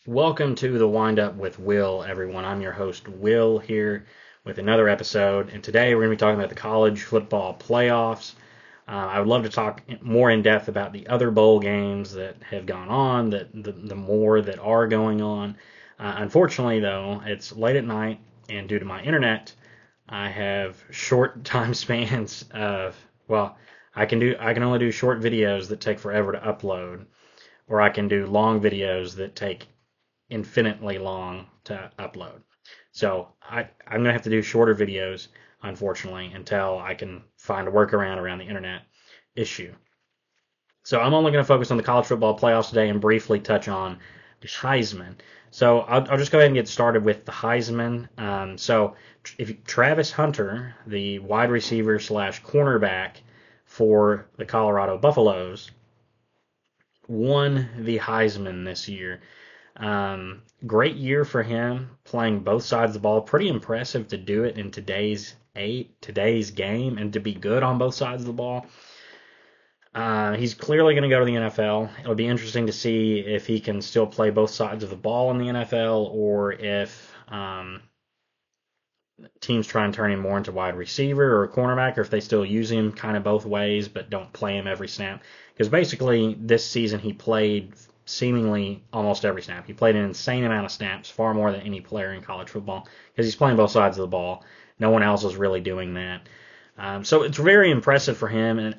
Welcome to the Wind Up with Will, everyone. I'm your host, Will, here with another episode. And today we're going to be talking about the college football playoffs. I would love to talk more in depth about the other bowl games that have gone on, the more that are going on. Unfortunately, though, it's late at night, and due to my internet, I have short time spans of, well, I can only do short videos that take forever to upload, or I can do long videos that take infinitely long to upload. So I'm going to have to do shorter videos, unfortunately, until I can find a workaround around the internet issue. So I'm only going to focus on the college football playoffs today and briefly touch on the Heisman. So I'll just go ahead and get started with the Heisman. So if Travis Hunter, the wide receiver slash cornerback for the Colorado Buffaloes, won the Heisman this year. Great year for him, playing both sides of the ball. Pretty impressive to do it in today's game and to be good on both sides of the ball. He's clearly going to go to the NFL. It'll be interesting to see if he can still play both sides of the ball in the NFL, or if teams try and turn him more into wide receiver or cornerback, or if they still use him kind of both ways but don't play him every snap. Because basically this season he played seemingly almost every snap. He played an insane amount of snaps, far more than any player in college football, because he's playing both sides of the ball. No one else is really doing that. So it's very impressive for him, and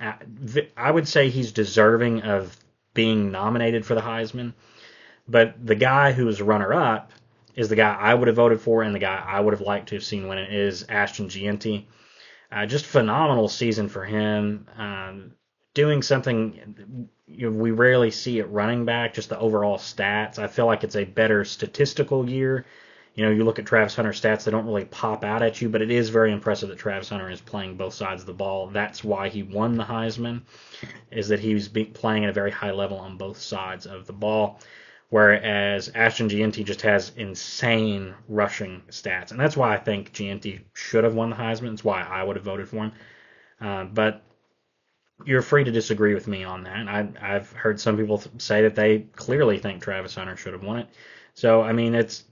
I would say he's deserving of being nominated for the Heisman. But the guy who is runner-up is the guy I would have voted for, and the guy I would have liked to have seen win it is Ashton Gianti. Just phenomenal season for him. Doing something we rarely see at running back, just the overall stats. I feel like it's a better statistical year. You look at Travis Hunter's stats, they don't really pop out at you, but it is very impressive that Travis Hunter is playing both sides of the ball. That's why he won the Heisman, is that he was playing at a very high level on both sides of the ball. Whereas Ashton Gianti just has insane rushing stats. And that's why I think Gianti should have won the Heisman. It's why I would have voted for him. But you're free to disagree with me on that. I've heard some people say that they clearly think Travis Hunter should have won it. So, I mean, it's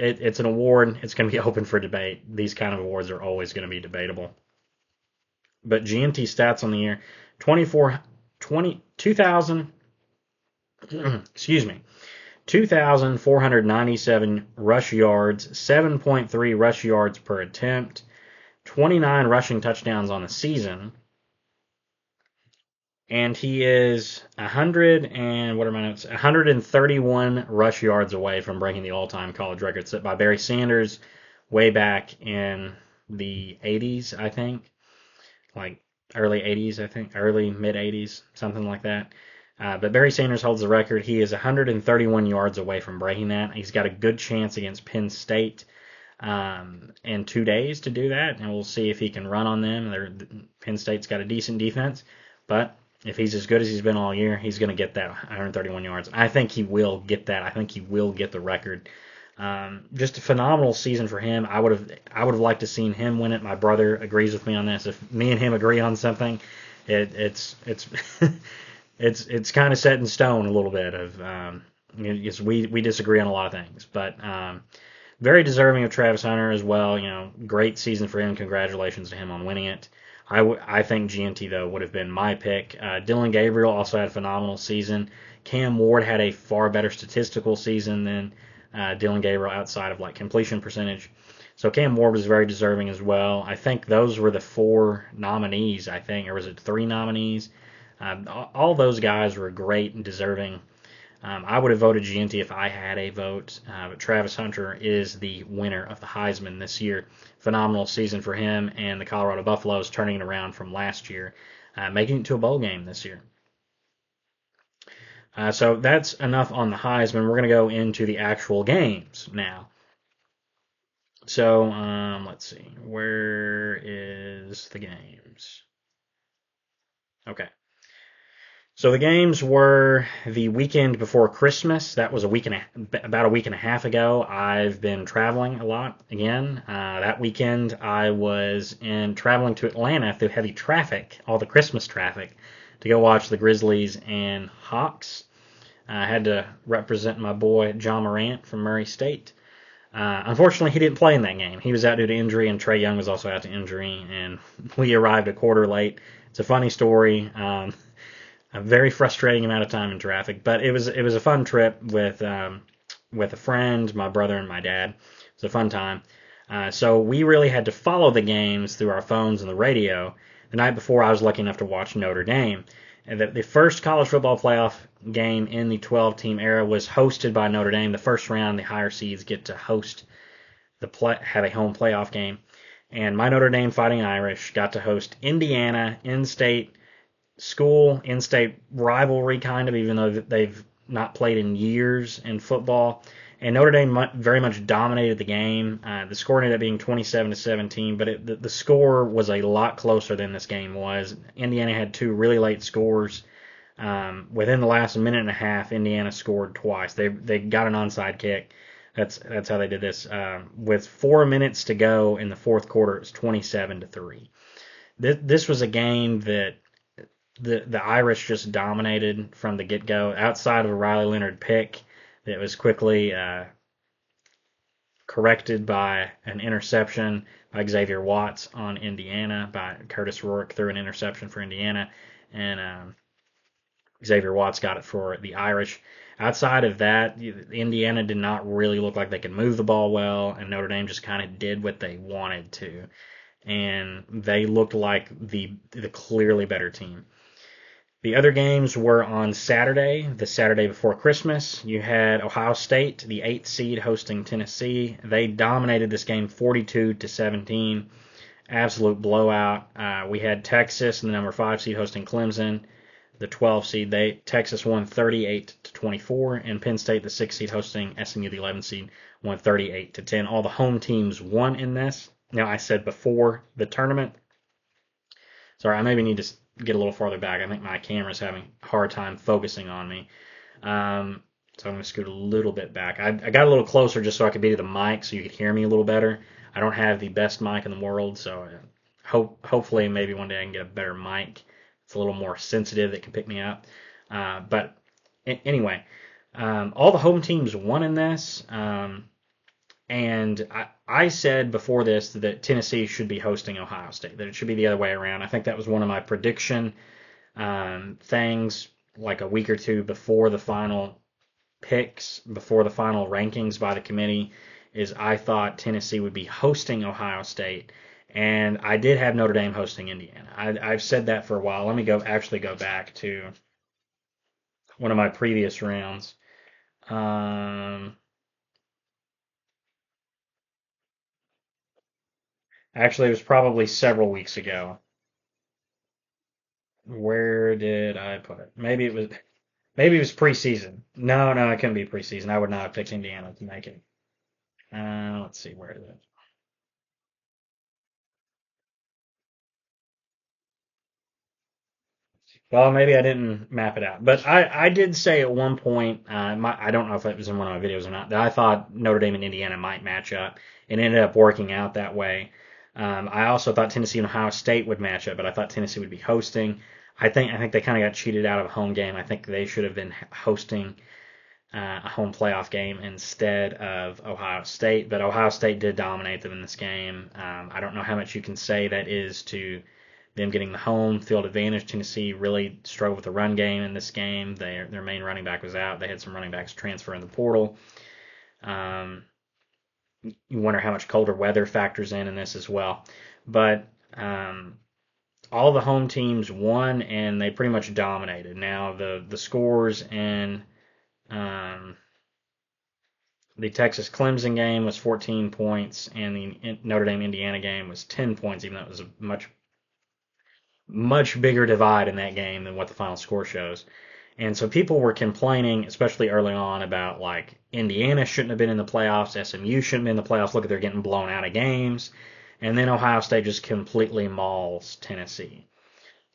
an award. It's going to be open for debate. These kind of awards are always going to be debatable. But Gianti's stats on the year, 2,000, excuse me, 2,497 rush yards, 7.3 rush yards per attempt, 29 rushing touchdowns on the season, and he is 131 rush yards away from breaking the all-time college record set by Barry Sanders way back in the 80s, I think, like early 80s, I think, early mid 80s, something like that. But Barry Sanders holds the record. He is 131 yards away from breaking that. He's got a good chance against Penn State in 2 days to do that, and we'll see if he can run on them. Penn State's got a decent defense, but if he's as good as he's been all year, he's going to get that 131 yards. I think he will get that. I think he will get the record. Just a phenomenal season for him. I would have liked to seen him win it. My brother agrees with me on this. If me and him agree on something, it's it's kind of set in stone a little bit of we disagree on a lot of things, but very deserving of Travis Hunter as well. Great season for him. Congratulations to him on winning it. I think Gianti, though, would have been my pick. Dillon Gabriel also had a phenomenal season. Cam Ward had a far better statistical season than Dillon Gabriel outside of completion percentage. So Cam Ward was very deserving as well. I think those were the four nominees, or was it three nominees? All those guys were great and deserving. I would have voted Gianti if I had a vote, but Travis Hunter is the winner of the Heisman this year. Phenomenal season for him, and the Colorado Buffaloes turning it around from last year, making it to a bowl game this year. So that's enough on the Heisman. We're going to go into the actual games now. So let's see. Where is the games? Okay. So the games were the weekend before Christmas. That was about a week and a half ago. I've been traveling a lot again. That weekend I was traveling to Atlanta through heavy traffic, all the Christmas traffic, to go watch the Grizzlies and Hawks. I had to represent my boy John Morant from Murray State. Unfortunately, he didn't play in that game. He was out due to injury, and Trae Young was also out to injury, and we arrived a quarter late. It's a funny story. A very frustrating amount of time in traffic, but it was a fun trip with a friend, my brother, and my dad. It was a fun time. So we really had to follow the games through our phones and the radio. The night before, I was lucky enough to watch Notre Dame. And the first college football playoff game in the 12-team era was hosted by Notre Dame. The first round, the higher seeds get to host have a home playoff game. And my Notre Dame Fighting Irish got to host Indiana, in-state in-state rivalry kind of, even though they've not played in years in football. And Notre Dame very much dominated the game. The score ended up being 27-17, but the score was a lot closer than this game was. Indiana had two really late scores. Within the last minute and a half, Indiana scored twice. They got an onside kick. That's how they did this. With 4 minutes to go in the fourth quarter, it was 27-3. This was a game that the Irish just dominated from the get-go. Outside of a Riley Leonard pick that was quickly corrected by an interception by Xavier Watts on Indiana, by Curtis Rourke threw an interception for Indiana, and Xavier Watts got it for the Irish. Outside of that, Indiana did not really look like they could move the ball well, and Notre Dame just kind of did what they wanted to. And they looked like the clearly better team. The other games were on Saturday, the Saturday before Christmas. You had Ohio State, the 8th seed, hosting Tennessee. They dominated this game 42-17. Absolute blowout. We had Texas, the number 5 seed, hosting Clemson, the 12 seed. Texas won 38-24, and Penn State, the 6th seed, hosting SMU, the 11 seed, won 38-10. All the home teams won in this. Now, I said before the tournament. Sorry, I maybe need to get a little farther back. I think my camera's having a hard time focusing on me. So I'm going to scoot a little bit back. I got a little closer just so I could be to the mic so you could hear me a little better. I don't have the best mic in the world, so hopefully maybe one day I can get a better mic. It's a little more sensitive that can pick me up. But anyway, all the home teams won in this. And I said before this that Tennessee should be hosting Ohio State, that it should be the other way around. I think that was one of my prediction things like a week or two before the final picks, before the final rankings by the committee, is I thought Tennessee would be hosting Ohio State. And I did have Notre Dame hosting Indiana. I've said that for a while. Let me actually go back to one of my previous rounds. Actually, it was probably several weeks ago. Where did I put it? Maybe it was preseason. No, it couldn't be preseason. I would not have picked Indiana to make it. Let's see, where is it? Well, maybe I didn't map it out, but I did say at one point, I don't know if it was in one of my videos or not, that I thought Notre Dame and Indiana might match up. It ended up working out that way. I also thought Tennessee and Ohio State would match up, but I thought Tennessee would be hosting. I think they kind of got cheated out of a home game. I think they should have been hosting a home playoff game instead of Ohio State, but Ohio State did dominate them in this game. I don't know how much you can say that is to them getting the home field advantage. Tennessee really struggled with the run game in this game. Their main running back was out. They had some running backs transfer in the portal. Um, you wonder how much colder weather factors in this as well. But all the home teams won, and they pretty much dominated. Now, the scores in the Texas Clemson game was 14 points, and the Notre Dame Indiana game was 10 points, even though it was a much bigger divide in that game than what the final score shows. And so people were complaining, especially early on, about like Indiana shouldn't have been in the playoffs, SMU shouldn't have been in the playoffs. Look, they're getting blown out of games. And then Ohio State just completely mauls Tennessee.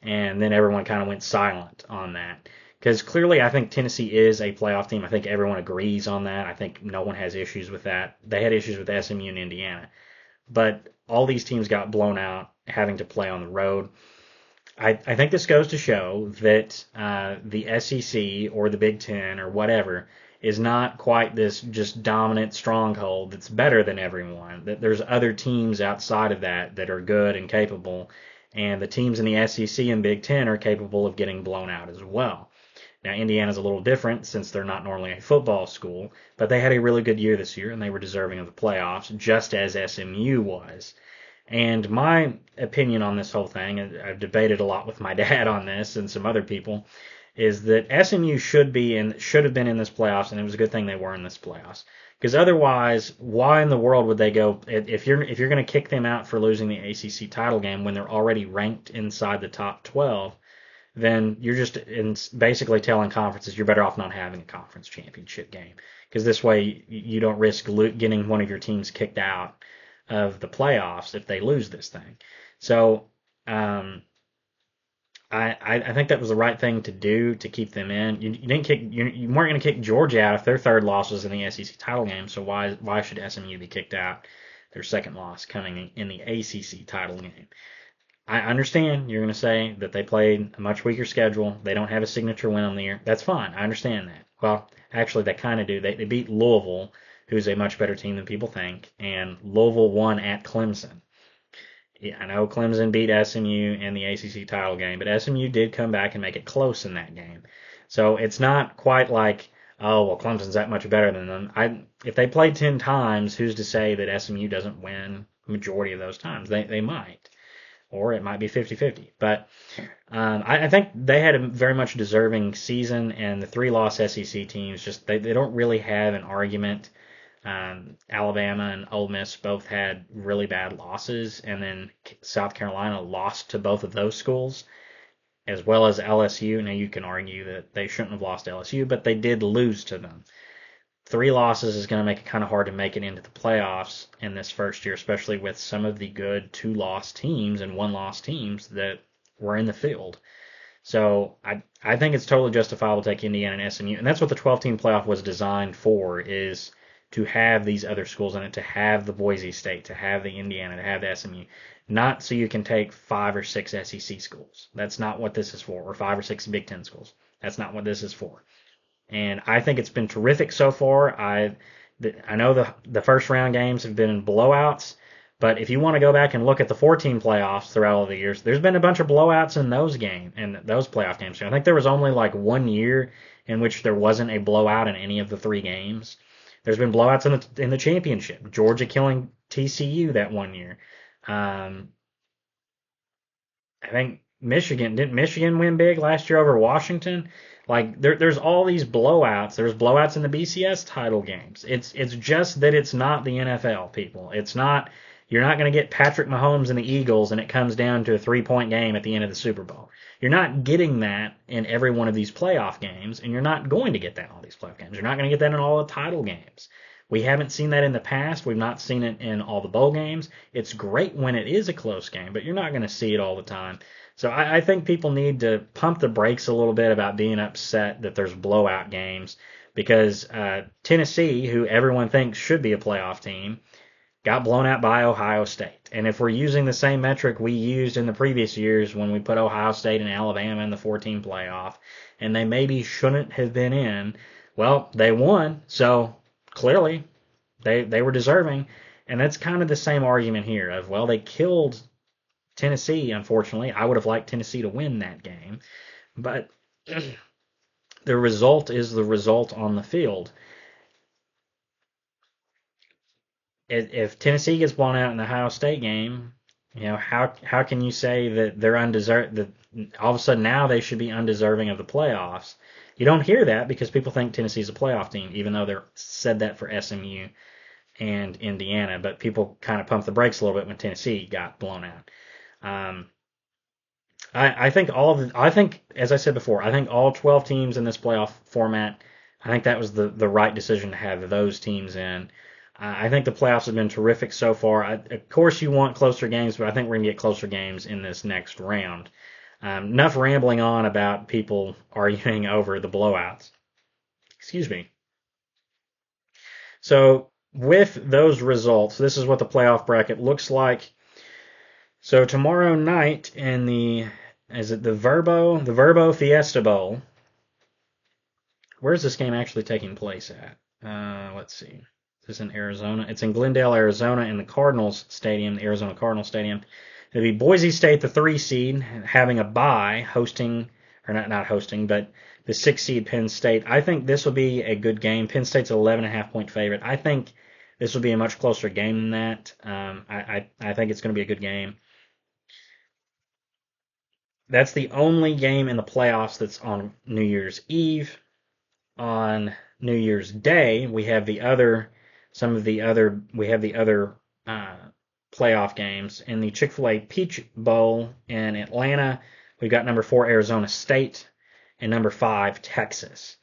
And then everyone kind of went silent on that. Because clearly, I think Tennessee is a playoff team. I think everyone agrees on that. I think no one has issues with that. They had issues with SMU and Indiana. But all these teams got blown out having to play on the road. I think this goes to show that the SEC or the Big Ten or whatever is not quite this just dominant stronghold that's better than everyone. That there's other teams outside of that that are good and capable, and the teams in the SEC and Big Ten are capable of getting blown out as well. Now, Indiana's a little different since they're not normally a football school, but they had a really good year this year and they were deserving of the playoffs, just as SMU was. And my opinion on this whole thing, and I've debated a lot with my dad on this and some other people, is that SMU should have been in this playoffs, and it was a good thing they were in this playoffs. Because otherwise, why in the world would they go if you're going to kick them out for losing the ACC title game when they're already ranked inside the top 12? Then you're just basically telling conferences you're better off not having a conference championship game because this way you don't risk getting one of your teams kicked out of the playoffs if they lose this thing. So I think that was the right thing to do to keep them in. You weren't going to kick Georgia out if their third loss was in the SEC title game. So why should SMU be kicked out? Their second loss coming in the ACC title game. I understand you're going to say that they played a much weaker schedule. They don't have a signature win on the year. That's fine. I understand that. Well, actually, they kind of do. They beat Louisville, who's a much better team than people think, and Louisville won at Clemson. Yeah, I know Clemson beat SMU in the ACC title game, but SMU did come back and make it close in that game. So it's not quite like, oh, well, Clemson's that much better than them. If they played 10 times, who's to say that SMU doesn't win the majority of those times? They might. Or it might be 50-50. But I think they had a very much deserving season, and the three-loss SEC teams just they don't really have an argument. Alabama and Ole Miss both had really bad losses, and then South Carolina lost to both of those schools, as well as LSU. Now you can argue that they shouldn't have lost to LSU, but they did lose to them. 3 losses is going to make it kind of hard to make it into the playoffs in this first year, especially with some of the good 2-loss teams and 1-loss teams that were in the field. So I think it's totally justifiable to take Indiana and SMU, and that's what the 12-team playoff was designed for, is to have these other schools in it, to have the Boise State, to have the Indiana, to have the SMU, not so you can take 5 or 6 SEC schools. That's not what this is for, or 5 or 6 Big Ten schools. That's not what this is for. And I think it's been terrific so far. I know the first round games have been blowouts, but if you want to go back and look at the 14 playoffs throughout all the years, there's been a bunch of blowouts in those playoff games. I think there was only like 1 year in which there wasn't a blowout in any of the 3 games. There's been blowouts in the championship. Georgia killing TCU that 1 year. I think didn't Michigan win big last year over Washington? Like there's all these blowouts. There's blowouts in the BCS title games. It's just that it's not the NFL, people. It's not. You're not going to get Patrick Mahomes and the Eagles and it comes down to a 3-point game at the end of the Super Bowl. You're not getting that in every one of these playoff games, and you're not going to get that in all these playoff games. You're not going to get that in all the title games. We haven't seen that in the past. We've not seen it in all the bowl games. It's great when it is a close game, but you're not going to see it all the time. So I think people need to pump the brakes a little bit about being upset that there's blowout games, because Tennessee, who everyone thinks should be a playoff team, got blown out by Ohio State. And if we're using the same metric we used in the previous years when we put Ohio State and Alabama in the 14 playoff, and they maybe shouldn't have been in, well, they won, so clearly they were deserving. And that's kind of the same argument here of, well, they killed Tennessee, unfortunately. I would have liked Tennessee to win that game. But the result is the result on the field. If Tennessee gets blown out in the Ohio State game, how can you say that they're undeserved? That all of a sudden now they should be undeserving of the playoffs? You don't hear that because people think Tennessee's a playoff team, even though they're said that for SMU and Indiana. But people kind of pumped the brakes a little bit when Tennessee got blown out. I think as I said before, I think all 12 teams in this playoff format, I think that was the right decision to have those teams in. I think the playoffs have been terrific so far. Of course, you want closer games, but I think we're going to get closer games in this next round. Enough rambling on about people arguing over the blowouts. Excuse me. So with those results, this is what the playoff bracket looks like. So tomorrow night in the Is it the Verbo Fiesta Bowl? Where's this game actually taking place at? Let's see. Is this in Arizona? It's in Glendale, Arizona, in the Cardinals Stadium, the Arizona Cardinals Stadium. It'll be Boise State, the 3 seed, having a bye, hosting, or not hosting, but the 6 seed Penn State. I think this will be a good game. Penn State's an 11.5 point favorite. I think this will be a much closer game than that. I think it's going to be a good game. That's the only game in the playoffs that's on New Year's Eve. On New Year's Day, we have the other uh, playoff games in the Chick-fil-A Peach Bowl in Atlanta. We've got number 4 Arizona State and number 5 Texas.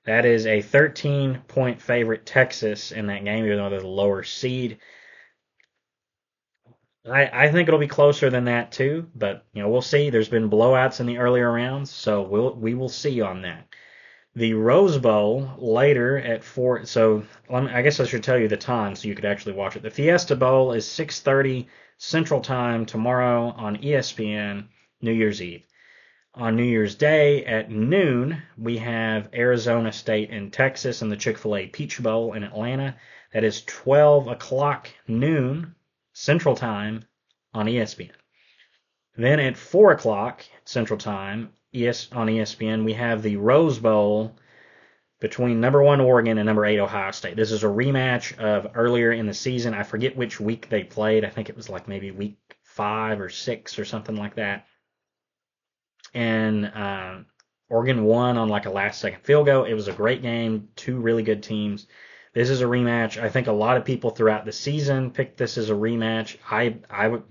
That is a 13-point favorite Texas in that game, even though they're the lower seed. I think it'll be closer than that too, but we'll see. There's been blowouts in the earlier rounds, so we will see on that. The Rose Bowl later at 4. So I guess I should tell you the time so you could actually watch it. The Fiesta Bowl is 6:30 Central Time tomorrow on ESPN, New Year's Eve. On New Year's Day at noon, we have Arizona State and Texas in the Chick-fil-A Peach Bowl in Atlanta. That is 12 o'clock noon Central Time on ESPN. Then at 4 o'clock Central Time on ESPN, we have the Rose Bowl between number 1 Oregon and number 8 Ohio State. This is a rematch of earlier in the season. I forget which week they played. I think it was like maybe week 5 or 6 or something like that. And Oregon won on like a last-second field goal. It was a great game. 2 really good teams. This is a rematch. I think a lot of people throughout the season picked this as a rematch. I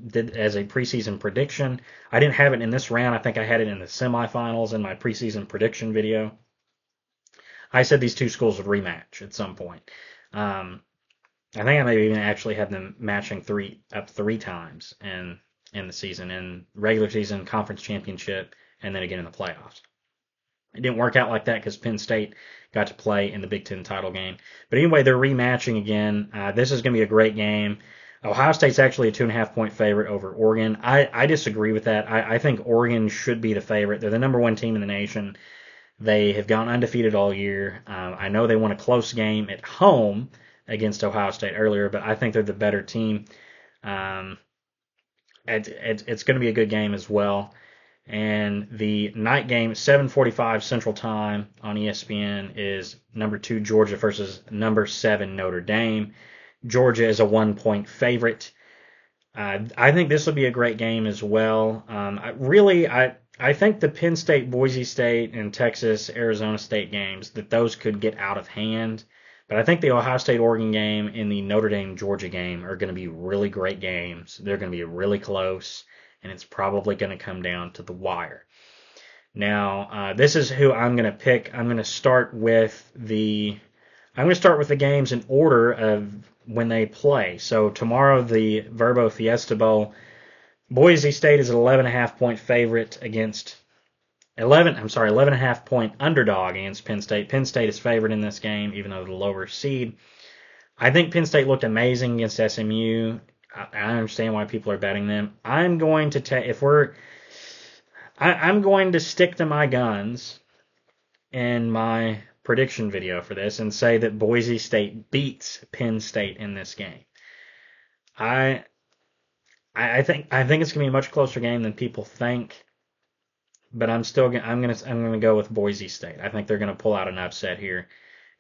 did as a preseason prediction. I didn't have it in this round. I think I had it in the semifinals in my preseason prediction video. I said these two schools would rematch at some point. I think I maybe even actually had them matching three times in the season, in regular season, conference championship, and then again in the playoffs. It didn't work out like that because Penn State got to play in the Big Ten title game. But anyway, they're rematching again. This is going to be a great game. Ohio State's actually a 2.5 point favorite over Oregon. I disagree with that. I think Oregon should be the favorite. They're the number 1 team in the nation. They have gone undefeated all year. I know they won a close game at home against Ohio State earlier, but I think they're the better team. It's going to be a good game as well. And the night game at 7:45 Central Time on ESPN is number 2 Georgia versus number 7 Notre Dame. Georgia is a 1 point favorite. I think this will be a great game as well. I think the Penn State, Boise State, and Texas, Arizona State games, that those could get out of hand. But I think the Ohio State, Oregon game and the Notre Dame, Georgia game are going to be really great games. They're going to be really close, and it's probably going to come down to the wire. Now, this is who I'm going to pick. I'm going to start with the games in order of when they play. So tomorrow, the Verbo Fiesta Bowl, Boise State is an 11.5 point favorite against 11.5 point underdog against Penn State. Penn State is favored in this game, even though the lower seed. I think Penn State looked amazing against SMU. I understand why people are betting them. I'm going to stick to my guns in my prediction video for this and say that Boise State beats Penn State in this game. I think it's gonna be a much closer game than people think, but I'm gonna go with Boise State. I think they're gonna pull out an upset here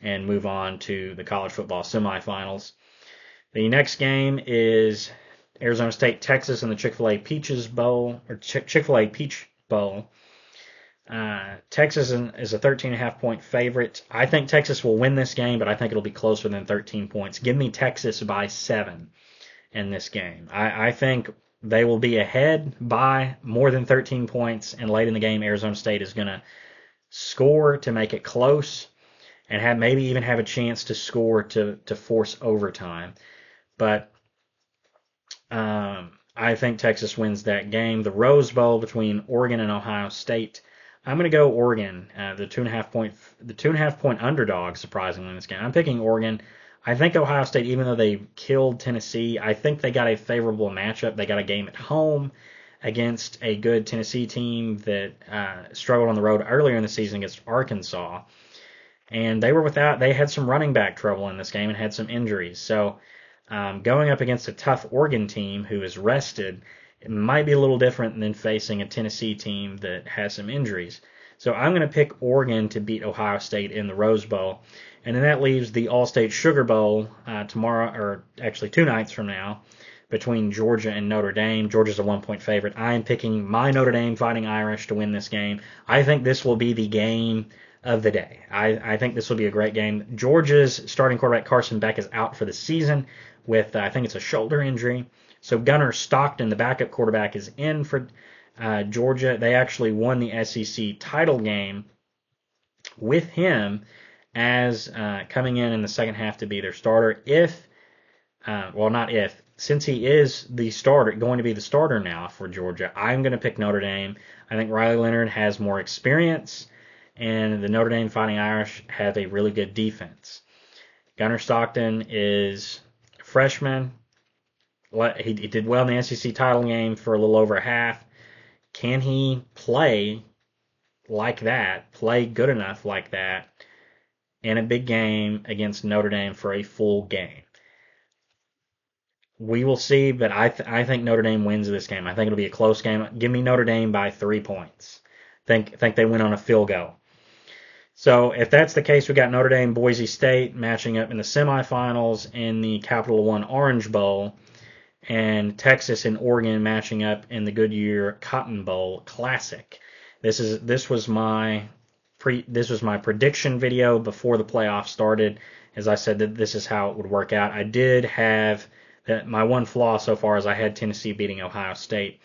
and move on to the college football semifinals. The next game is Arizona State, Texas in the Chick-fil-A Peaches Bowl, or Chick-fil-A Peach Bowl. Texas is a 13.5 point favorite. I think Texas will win this game, but I think it'll be closer than 13 points. Give me Texas by 7 in this game. I think they will be ahead by more than 13 points, and late in the game, Arizona State is going to score to make it close and maybe even have a chance to score to force overtime. But I think Texas wins that game. The Rose Bowl between Oregon and Ohio State. I'm going to go Oregon, the 2.5 point underdog, surprisingly, in this game. I'm picking Oregon. I think Ohio State, even though they killed Tennessee, I think they got a favorable matchup. They got a game at home against a good Tennessee team that struggled on the road earlier in the season against Arkansas. And they had some running back trouble in this game and had some injuries. So going up against a tough Oregon team who is rested, it might be a little different than facing a Tennessee team that has some injuries. So I'm going to pick Oregon to beat Ohio State in the Rose Bowl. And then that leaves the All-State Sugar Bowl tomorrow, or actually 2 nights from now, between Georgia and Notre Dame. Georgia's a 1-point favorite. I am picking my Notre Dame Fighting Irish to win this game. I think this will be the game of the day. I think this will be a great game. Georgia's starting quarterback Carson Beck is out for the season with, I think it's a shoulder injury. So Gunnar Stockton, the backup quarterback, is in for Georgia. They actually won the SEC title game with him as coming in the second half to be their starter. Since he is the starter, going to be the starter now for Georgia, I'm going to pick Notre Dame. I think Riley Leonard has more experience, and the Notre Dame Fighting Irish have a really good defense. Gunnar Stockton is a freshman. He did well in the SEC title game for a little over a half. Can he play like that, play good enough like that in a big game against Notre Dame for a full game? We will see, but I think Notre Dame wins this game. I think it'll be a close game. Give me Notre Dame by 3 points. Think they win on a field goal. So if that's the case, we got Notre Dame, Boise State matching up in the semifinals in the Capital One Orange Bowl, and Texas and Oregon matching up in the Goodyear Cotton Bowl Classic. This was my prediction video before the playoffs started. As I said, that this is how it would work out. I did have my one flaw so far is I had Tennessee beating Ohio State,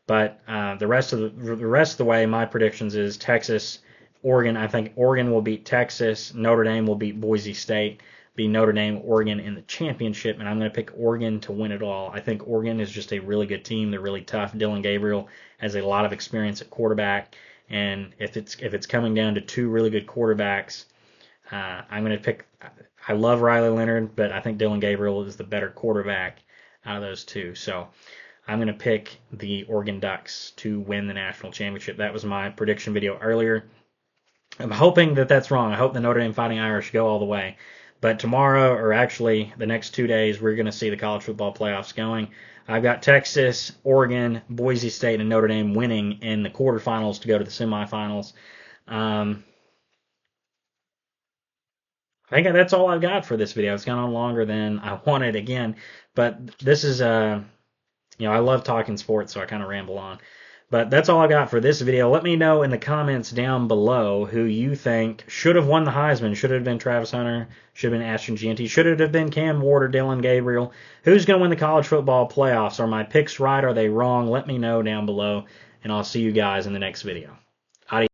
but the rest of the way, my predictions is Texas, Oregon. I think Oregon will beat Texas. Notre Dame will beat Boise State. Be Notre Dame, Oregon in the championship, and I'm going to pick Oregon to win it all. I think Oregon is just a really good team. They're really tough. Dillon Gabriel has a lot of experience at quarterback, and if it's coming down to 2 really good quarterbacks, I'm going to pick. I love Riley Leonard, but I think Dillon Gabriel is the better quarterback out of those 2. So I'm going to pick the Oregon Ducks to win the national championship. That was my prediction video earlier. I'm hoping that that's wrong. I hope the Notre Dame Fighting Irish go all the way. But tomorrow, or actually the next 2 days, we're going to see the college football playoffs going. I've got Texas, Oregon, Boise State, and Notre Dame winning in the quarterfinals to go to the semifinals. I think that's all I've got for this video. It's gone on longer than I wanted again, but this is I love talking sports, so I kind of ramble on. But that's all I got for this video. Let me know in the comments down below who you think should have won the Heisman. Should it have been Travis Hunter? Should have been Ashton Jeanty? Should it have been Cam Ward or Dillon Gabriel? Who's going to win the college football playoffs? Are my picks right? Are they wrong? Let me know down below, and I'll see you guys in the next video. Adios.